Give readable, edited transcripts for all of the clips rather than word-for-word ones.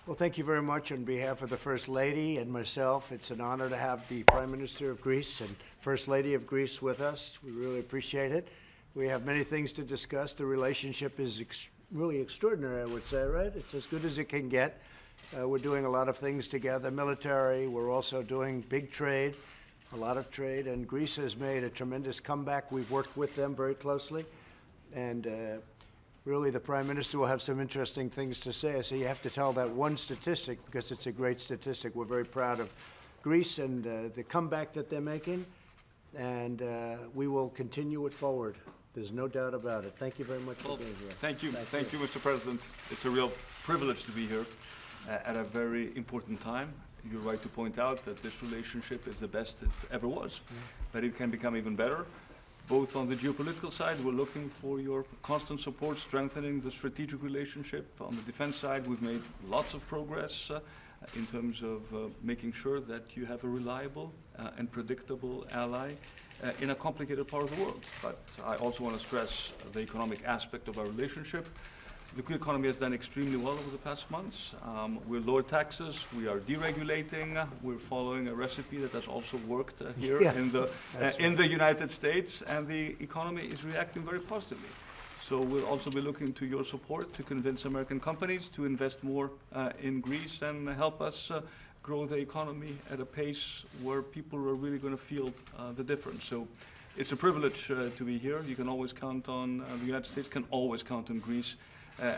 Well, thank you very much on behalf of the First Lady and myself. It's an honor to have the Prime Minister of Greece and First Lady of Greece with us. We really appreciate it. We have many things to discuss. The relationship is really extraordinary, I would say, right? It's as good as it can get. We're doing a lot of things together, military. We're also doing big trade, a lot of trade, and Greece has made a tremendous comeback. We've worked with them very closely, and really, the Prime Minister will have some interesting things to say. So you have to tell that one statistic because it's a great statistic. We're very proud of Greece and the comeback that they're making, and we will continue it forward. There's no doubt about it. Thank you very much for being here. Thank you. Thank you, Mr. President. It's a real privilege to be here at a very important time. You're right to point out that this relationship is the best it ever was, but it can become even better. Both on the geopolitical side, we're looking for your constant support, strengthening the strategic relationship. On the defense side, we've made lots of progress in terms of making sure that you have a reliable and predictable ally in a complicated part of the world. But I also want to stress the economic aspect of our relationship. The Greek economy has done extremely well over the past months. We're lowered taxes, we are deregulating, we're following a recipe that has also worked here in the United States, and the economy is reacting very positively. So we'll also be looking to your support to convince American companies to invest more in Greece and help us grow the economy at a pace where people are really going to feel the difference. So it's a privilege to be here. You can always count on, the United States can always count on Greece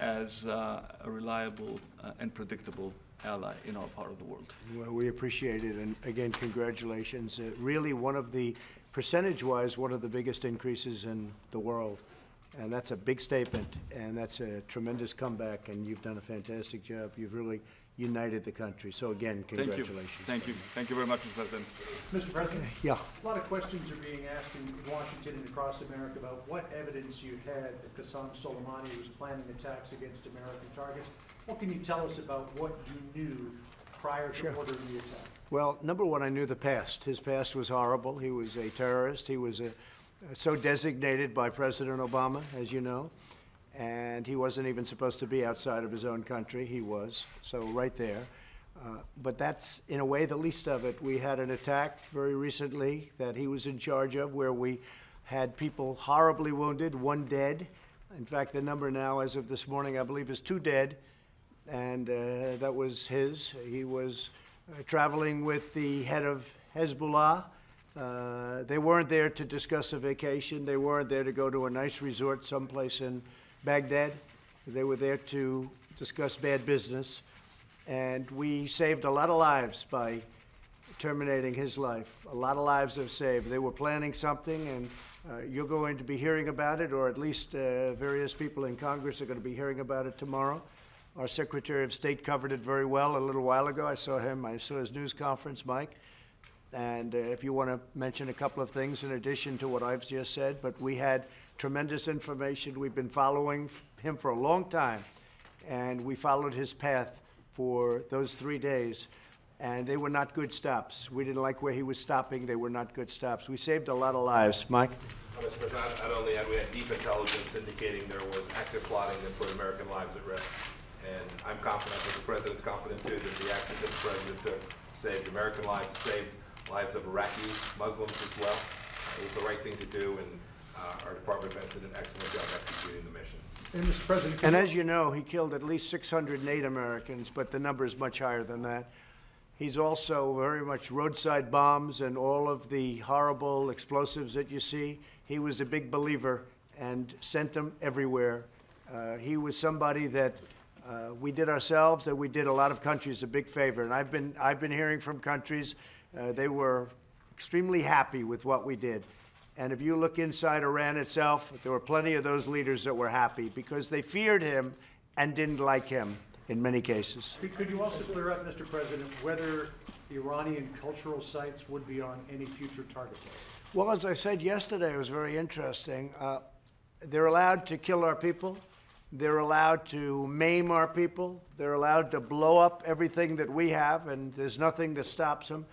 as a reliable and predictable ally in our part of the world. Well, we appreciate it, and again, congratulations. Really one of the, percentage-wise, one of the biggest increases in the world, and that's a big statement, and that's a tremendous comeback, and you've done a fantastic job. You've really united the country. So again, congratulations. Thank you. Thank you very much, Mr. President. Mr. President, yeah. A lot of questions are being asked in Washington and across America about what evidence you had that Qasem Soleimani was planning attacks against American targets. What can you tell us about what you knew prior to ordering the attack? Well, number one, I knew the past. His past was horrible. He was a terrorist. He was so designated by President Obama, as you know. And he wasn't even supposed to be outside of his own country. He was, so right there. But that's, in a way, the least of it. We had an attack very recently that he was in charge of where we had people horribly wounded, one dead. In fact, the number now, as of this morning, I believe is 2 dead. And that was his. He was traveling with the head of Hezbollah. They weren't there to discuss a vacation. They weren't there to go to a nice resort someplace in Baghdad. They were there to discuss bad business, and we saved a lot of lives by terminating his life. A lot of lives have saved. They were planning something, and you're going to be hearing about it, or at least various people in Congress are going to be hearing about it tomorrow. Our Secretary of State covered it very well a little while ago. I saw his news conference, Mike. And if you want to mention a couple of things in addition to what I've just said, but we had tremendous information. We've been following him for a long time, and we followed his path for those 3 days, and they were not good stops. We didn't like where he was stopping. They were not good stops. We saved a lot of lives. Mike? Mr. President, not only had we had deep intelligence indicating there was active plotting that put American lives at risk, and I'm confident that the President's confident too that the actions that the President took saved American lives, saved lives of Iraqi Muslims as well. It was the right thing to do, and our Department of Defense did an excellent job executing the mission. And Mr. President, and as you know, he killed at least 608 Americans, but the number is much higher than that. He's also very much roadside bombs and all of the horrible explosives that you see. He was a big believer and sent them everywhere. He was somebody that we did ourselves, and we did a lot of countries a big favor. And I've been hearing from countries, they were extremely happy with what we did. And if you look inside Iran itself, there were plenty of those leaders that were happy because they feared him and didn't like him in many cases. Could you also clear up, Mr. President, whether Iranian cultural sites would be on any future target list? Well, as I said yesterday, it was very interesting. They're allowed to kill our people. They're allowed to maim our people. They're allowed to blow up everything that we have, and there's nothing that stops them.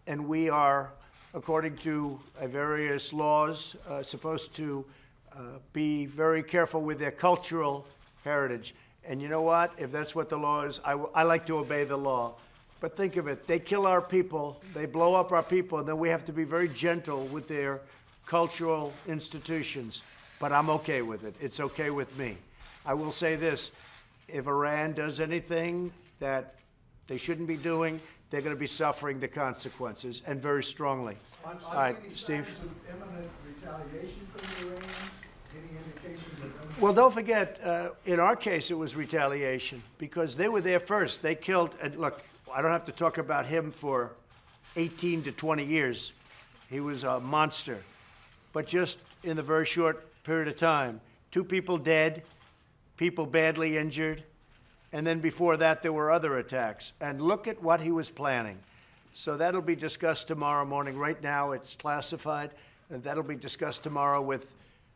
And we are, according to various laws, supposed to be very careful with their cultural heritage. And you know what? If that's what the law is, I like to obey the law. But think of it, they kill our people, they blow up our people, and then we have to be very gentle with their cultural institutions. But I'm okay with it. It's okay with me. I will say this, if Iran does anything that they shouldn't be doing, they're going to be suffering the consequences, and very strongly. Are All right, there any Steve? signs of imminent retaliation from the Iranians? Any indications of Well, don't forget, in our case, it was retaliation because they were there first. They killed, and look, I don't have to talk about him for 18 to 20 years. He was a monster. But just in the very short period of time, 2 people dead, people badly injured, and then before that, there were other attacks. And look at what he was planning. So that'll be discussed tomorrow morning. Right now, it's classified, and that'll be discussed tomorrow with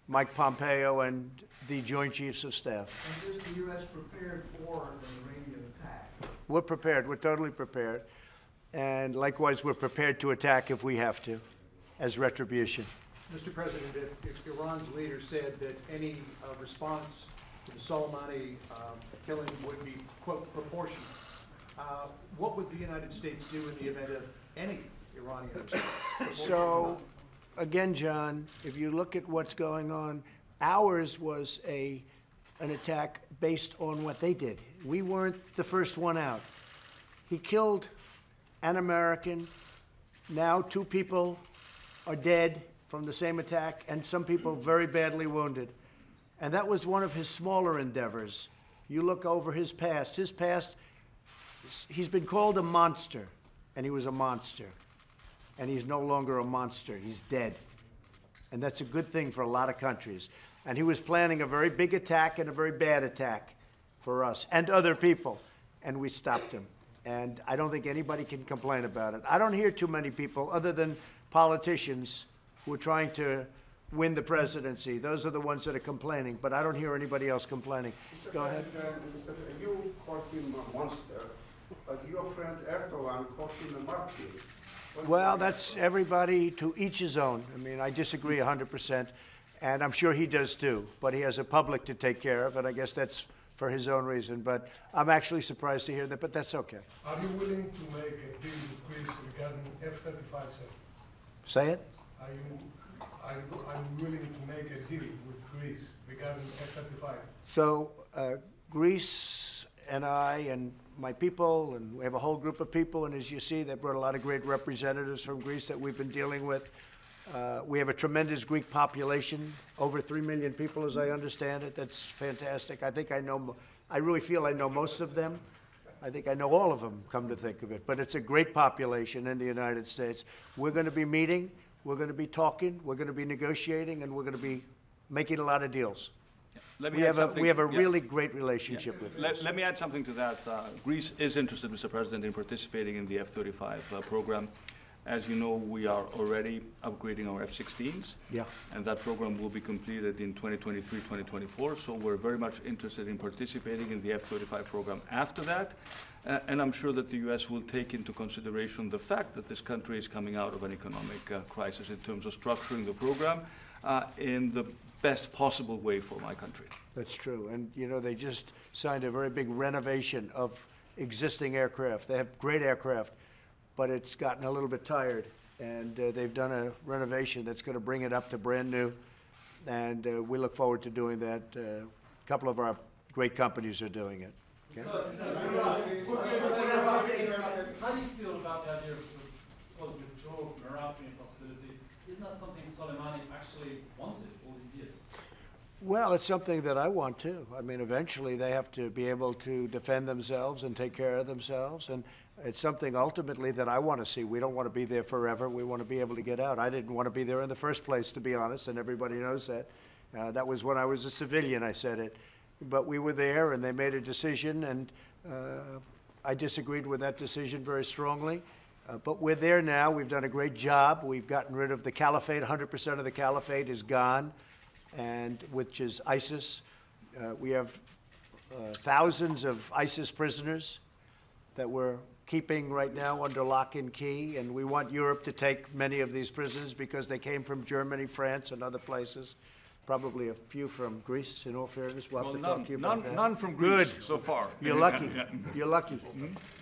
Mike Pompeo and the Joint Chiefs of Staff. And is the U.S. prepared for an Iranian attack? We're prepared. We're totally prepared. And likewise, we're prepared to attack if we have to, as retribution. Mr. President, if Iran's leader said that any response to the Soleimani killing would be, quote, proportionate, what would the United States do in the event of any Iranian response? So, again, John, if you look at what's going on, ours was an attack based on what they did. We weren't the first one out. He killed an American. Now 2 people are dead from the same attack, and some people very badly wounded. And that was one of his smaller endeavors. You look over his past. His past, he's been called a monster, and he was a monster. And he's no longer a monster. He's dead. And that's a good thing for a lot of countries. And he was planning a very big attack and a very bad attack for us and other people. And we stopped him. And I don't think anybody can complain about it. I don't hear too many people, other than politicians, who are trying to win the presidency. Those are the ones that are complaining. But I don't hear anybody else complaining. Go ahead. You called him a monster, but your friend Erdogan called him a martyr. Well, that's everybody to each his own. I mean, I disagree 100%, and I'm sure he does too. But he has a public to take care of, and I guess that's for his own reason. But I'm actually surprised to hear that, but that's okay. Are you willing to make a deal with Greece regarding F-35, sir? Say it? Are you willing to make a deal with Greece regarding F-35? So Greece and I and my people, and we have a whole group of people, and as you see, they brought a lot of great representatives from Greece that we've been dealing with. We have a tremendous Greek population, over 3 million people, as I understand it. That's fantastic. I really feel I know most of them. I think I know all of them, come to think of it. But it's a great population in the United States. We're going to be meeting, we're going to be talking, we're going to be negotiating, and we're going to be making a lot of deals. We have a really great relationship with Greece. Let me add something to that. Greece is interested, Mr. President, in participating in the F-35 program. As you know, we are already upgrading our F-16s. Yeah. And that program will be completed in 2023, 2024. So we're very much interested in participating in the F-35 program after that. And I'm sure that the U.S. will take into consideration the fact that this country is coming out of an economic crisis in terms of structuring the program in the best possible way for my country. That's true. And, you know, they just signed a very big renovation of existing aircraft. They have great aircraft, but it's gotten a little bit tired. And they've done a renovation that's going to bring it up to brand new. And we look forward to doing that. A couple of our great companies are doing it. Okay? How do you feel about the idea of supposed withdrawal from Iraq being a possibility? Isn't that something Soleimani actually wanted all these years? Well, it's something that I want too. I mean, eventually they have to be able to defend themselves and take care of themselves. And it's something ultimately that I want to see. We don't want to be there forever. We want to be able to get out. I didn't want to be there in the first place, to be honest, and everybody knows that. That was when I was a civilian, I said it. But we were there, and they made a decision, and I disagreed with that decision very strongly. But we're there now. We've done a great job. We've gotten rid of the caliphate. 100% of the caliphate is gone, and which is ISIS. We have thousands of ISIS prisoners that we're keeping right now under lock and key, and we want Europe to take many of these prisoners because they came from Germany, France, and other places. probably a few from Greece, in all fairness. We'll have Well, to talk to you about that. none from Greece so far. You're lucky. Yeah. You're lucky.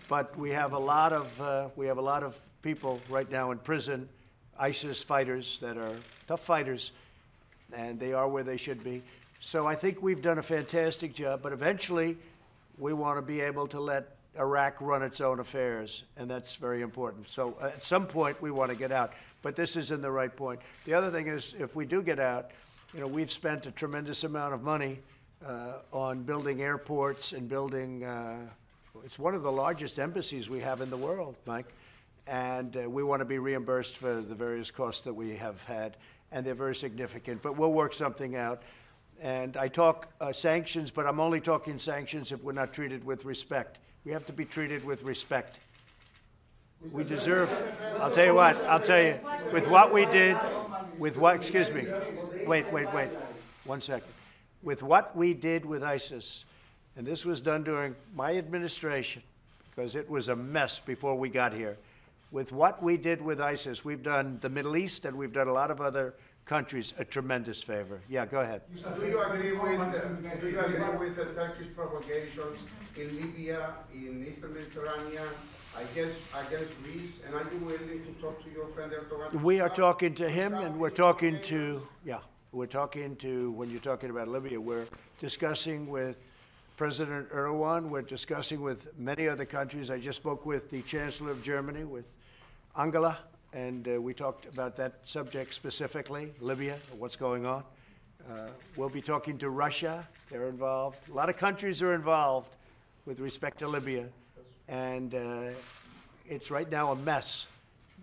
But we have a lot of people right now in prison, ISIS fighters that are tough fighters, and they are where they should be. So I think we've done a fantastic job, but eventually we want to be able to let Iraq run its own affairs, and that's very important. So at some point we want to get out, but this isn't the right point. The other thing is, if we do get out, you know, we've spent a tremendous amount of money on building airports and building, it's one of the largest embassies we have in the world, Mike, and we want to be reimbursed for the various costs that we have had, and they're very significant, but we'll work something out. And I talk sanctions, but I'm only talking sanctions if we're not treated with respect. We have to be treated with respect. We deserve, I'll tell you what, with what we did, with what, excuse me, wait, 1 second. With what we did with ISIS, and this was done during my administration, because it was a mess before we got here. With what we did with ISIS, we've done the Middle East and we've done a lot of other countries a tremendous favor. Yeah, go ahead. Do you agree with the Turkish provocations in Libya, in Eastern Mediterranean, against Greece, and are you willing to talk to your friend Erdogan? We are talking to him, and we're talking to, we're talking to, when you're talking about Libya, we're discussing with President Erdogan, we're discussing with many other countries. I just spoke with the Chancellor of Germany, with Angela, and we talked about that subject specifically, Libya, what's going on. We'll be talking to Russia, they're involved. A lot of countries are involved with respect to Libya, and it's right now a mess.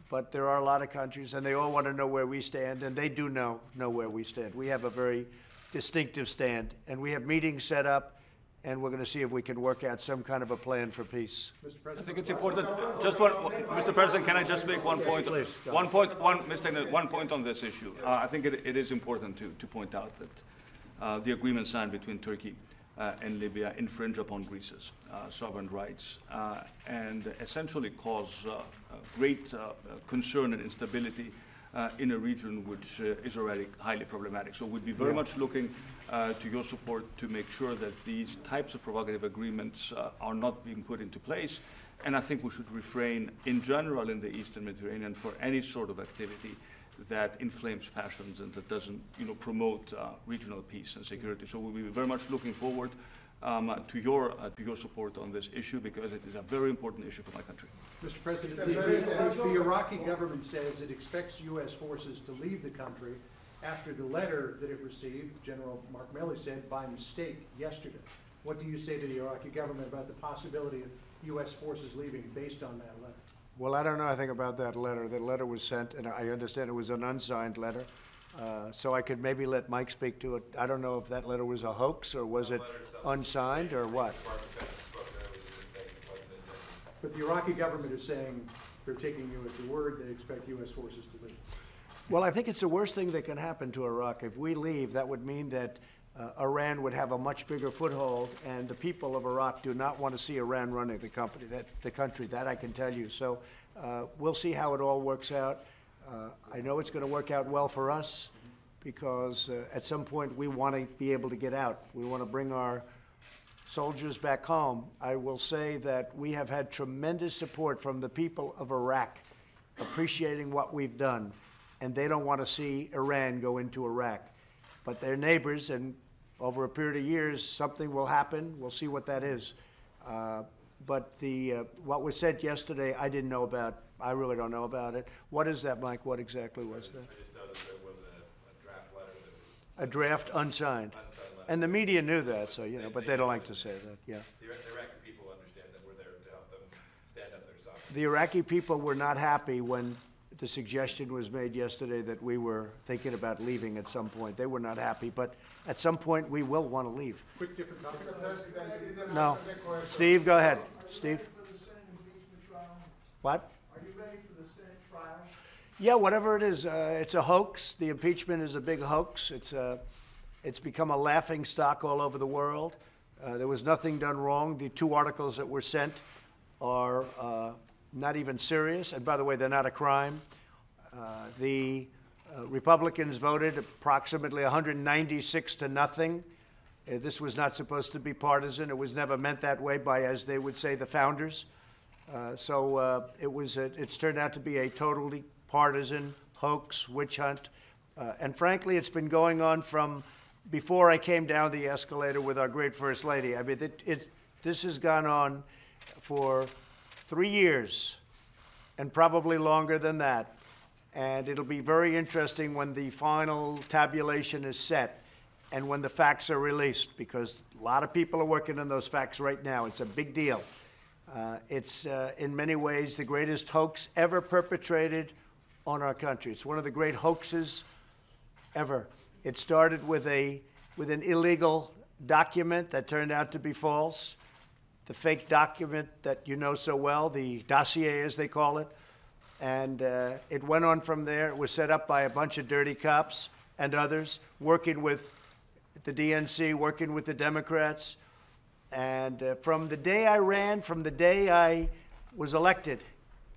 But there are a lot of countries, and they all want to know where we stand, and they do know where we stand. We have a very distinctive stand, and we have meetings set up, and we're going to see if we can work out some kind of a plan for peace. Mr. I President? think it's important. Just one, Mr. President, can I just make one point? please, go One point on this issue. I think it is important to point out that the agreement signed between Turkey and Libya infringe upon Greece's sovereign rights and essentially cause great concern and instability in a region which is already highly problematic. So we'd be very much looking to your support to make sure that these types of provocative agreements are not being put into place. And I think we should refrain in general in the Eastern Mediterranean for any sort of activity that inflames passions and that doesn't, promote regional peace and security. So we'll be very much looking forward to your support on this issue, because it is a very important issue for my country. Mr. President, the Iraqi government says it expects U.S. forces to leave the country after the letter that it received, General Mark Milley said, by mistake yesterday. What do you say to the Iraqi government about the possibility of U.S. forces leaving based on that letter? Well, I don't know anything about that letter. The letter was sent, and I understand it was an unsigned letter. So I could maybe let Mike speak to it. I don't know if that letter was a hoax, or was it unsigned, or what? But the Iraqi government is saying they're taking you at your word, they expect U.S. forces to leave. Well, I think it's the worst thing that can happen to Iraq. If we leave, that would mean that Iran would have a much bigger foothold, and the people of Iraq do not want to see Iran running the country. That I can tell you. So we'll see how it all works out. I know it's going to work out well for us, because at some point we want to be able to get out. We want to bring our soldiers back home. I will say that we have had tremendous support from the people of Iraq, appreciating what we've done, and they don't want to see Iran go into Iraq. But they're neighbors, and over a period of years, something will happen. We'll see what that is. But what was said yesterday, I didn't know about. I really don't know about it. What is that, Mike? What exactly was that? I just know that there was a draft letter that was A draft unsigned. letter. And the media knew that, so, but they don't like to say that, yeah. The Iraqi people understand that we're there to help them stand up their sovereignty. The Iraqi people were not happy when the suggestion was made yesterday that we were thinking about leaving at some point. They were not happy, but at some point we will want to leave. Quick different topic. No. Steve, go ahead. Steve? Are you ready for the Senate impeachment trial? What? Are you ready for the Senate trial? Yeah, whatever it is, it's a hoax. The impeachment is a big hoax. It's become a laughing stock all over the world. There was nothing done wrong. The 2 articles that were sent are not even serious. And by the way, they're not a crime. The Republicans voted approximately 196 to nothing. This was not supposed to be partisan. It was never meant that way by, as they would say, the founders. It's turned out to be a totally partisan hoax, witch hunt. And frankly, it's been going on from before I came down the escalator with our great First Lady. I mean, this has gone on for 3 years and probably longer than that. And it'll be very interesting when the final tabulation is set and when the facts are released, because a lot of people are working on those facts right now. It's a big deal. It's in many ways the greatest hoax ever perpetrated on our country. It's one of the great hoaxes ever. It started with an illegal document that turned out to be false, the fake document that you know so well, the dossier as they call it. And it went on from there. It was set up by a bunch of dirty cops and others, working with the DNC, working with the Democrats. And from the day I ran, from the day I was elected,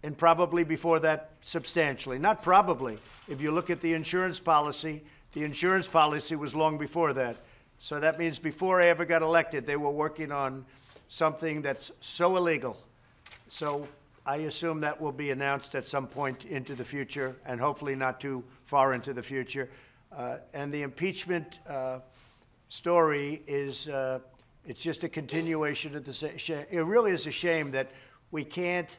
and probably before that substantially, not probably. If you look at the insurance policy was long before that. So that means before I ever got elected, they were working on something that's so illegal. So I assume that will be announced at some point into the future, and hopefully not too far into the future. And the impeachment story is, it's just a continuation of the same. It really is a shame that we can't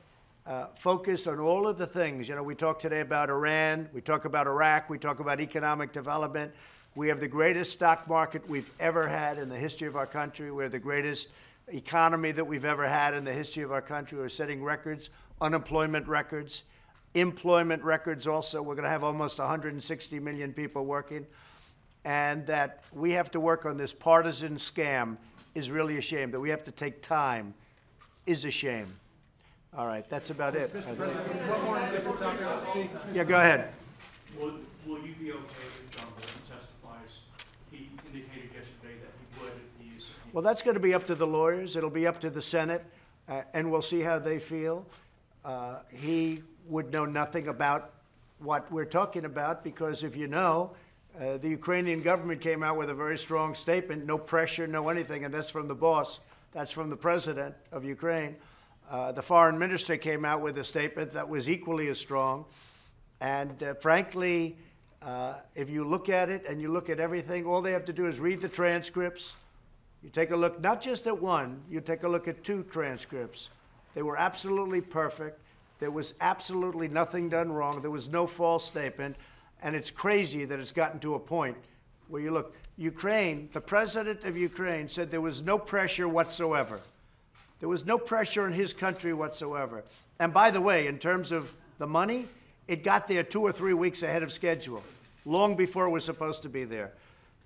focus on all of the things. You know, we talk today about Iran, we talk about Iraq, we talk about economic development. We have the greatest stock market we've ever had in the history of our country. We have the greatest economy that we've ever had in the history of our country. We're setting records, unemployment records, employment records also. We're going to have almost 160 million people working. And that we have to work on this partisan scam is really a shame. That we have to take time is a shame. All right, that's about it. Mr. President, one more different topic. Yeah, go ahead. Will you be okay if John Bolton testifies? He indicated yesterday that he would if he's... Well, that's going to be up to the lawyers. It'll be up to the Senate, and we'll see how they feel. He would know nothing about what we're talking about because, if you know, the Ukrainian government came out with a very strong statement, no pressure, no anything, and that's from the boss. That's from the president of Ukraine. The foreign minister came out with a statement that was equally as strong. And frankly, if you look at it and you look at everything, all they have to do is read the transcripts. You take a look, not just at one, you take a look at 2 transcripts. They were absolutely perfect. There was absolutely nothing done wrong. There was no false statement. And it's crazy that it's gotten to a point where you look, Ukraine, the president of Ukraine said there was no pressure whatsoever. There was no pressure in his country whatsoever. And by the way, in terms of the money, it got there 2 or 3 weeks ahead of schedule, long before it was supposed to be there.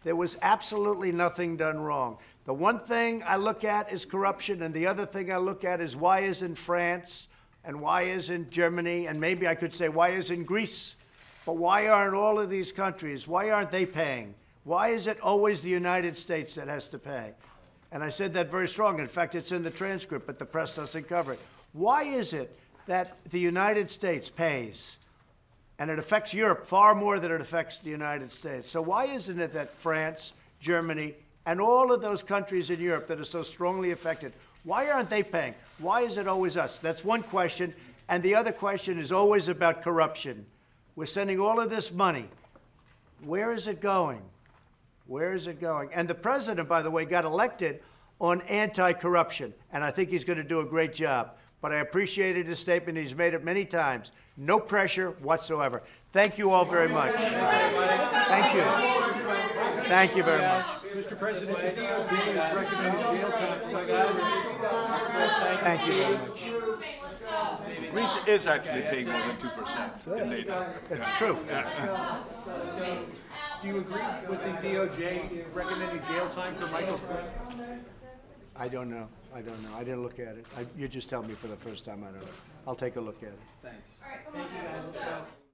There was absolutely nothing done wrong. The one thing I look at is corruption, and the other thing I look at is why isn't France, and why isn't Germany, and maybe I could say why isn't Greece? But why aren't all of these countries, why aren't they paying? Why is it always the United States that has to pay? And I said that very strong. In fact, it's in the transcript, but the press doesn't cover it. Why is it that the United States pays? And it affects Europe far more than it affects the United States. So why isn't it that France, Germany, and all of those countries in Europe that are so strongly affected, why aren't they paying? Why is it always us? That's one question. And the other question is always about corruption. We're sending all of this money. Where is it going? Where is it going? And the president, by the way, got elected on anti-corruption, and I think he's going to do a great job. But I appreciated his statement. He's made it many times. No pressure whatsoever. Thank you all very much. Thank you. Thank you very much. Mr. President, the DOJ is recommending jail time. Thank you very much. Greece is actually paying more than 2% in NATO. It's true. Do you agree with the DOJ recommending jail time for Michael? I don't know. I don't know. I didn't look at it. You just tell me for the first time. I don't know. I'll take a look at it. Thanks. All right, come on, let's go.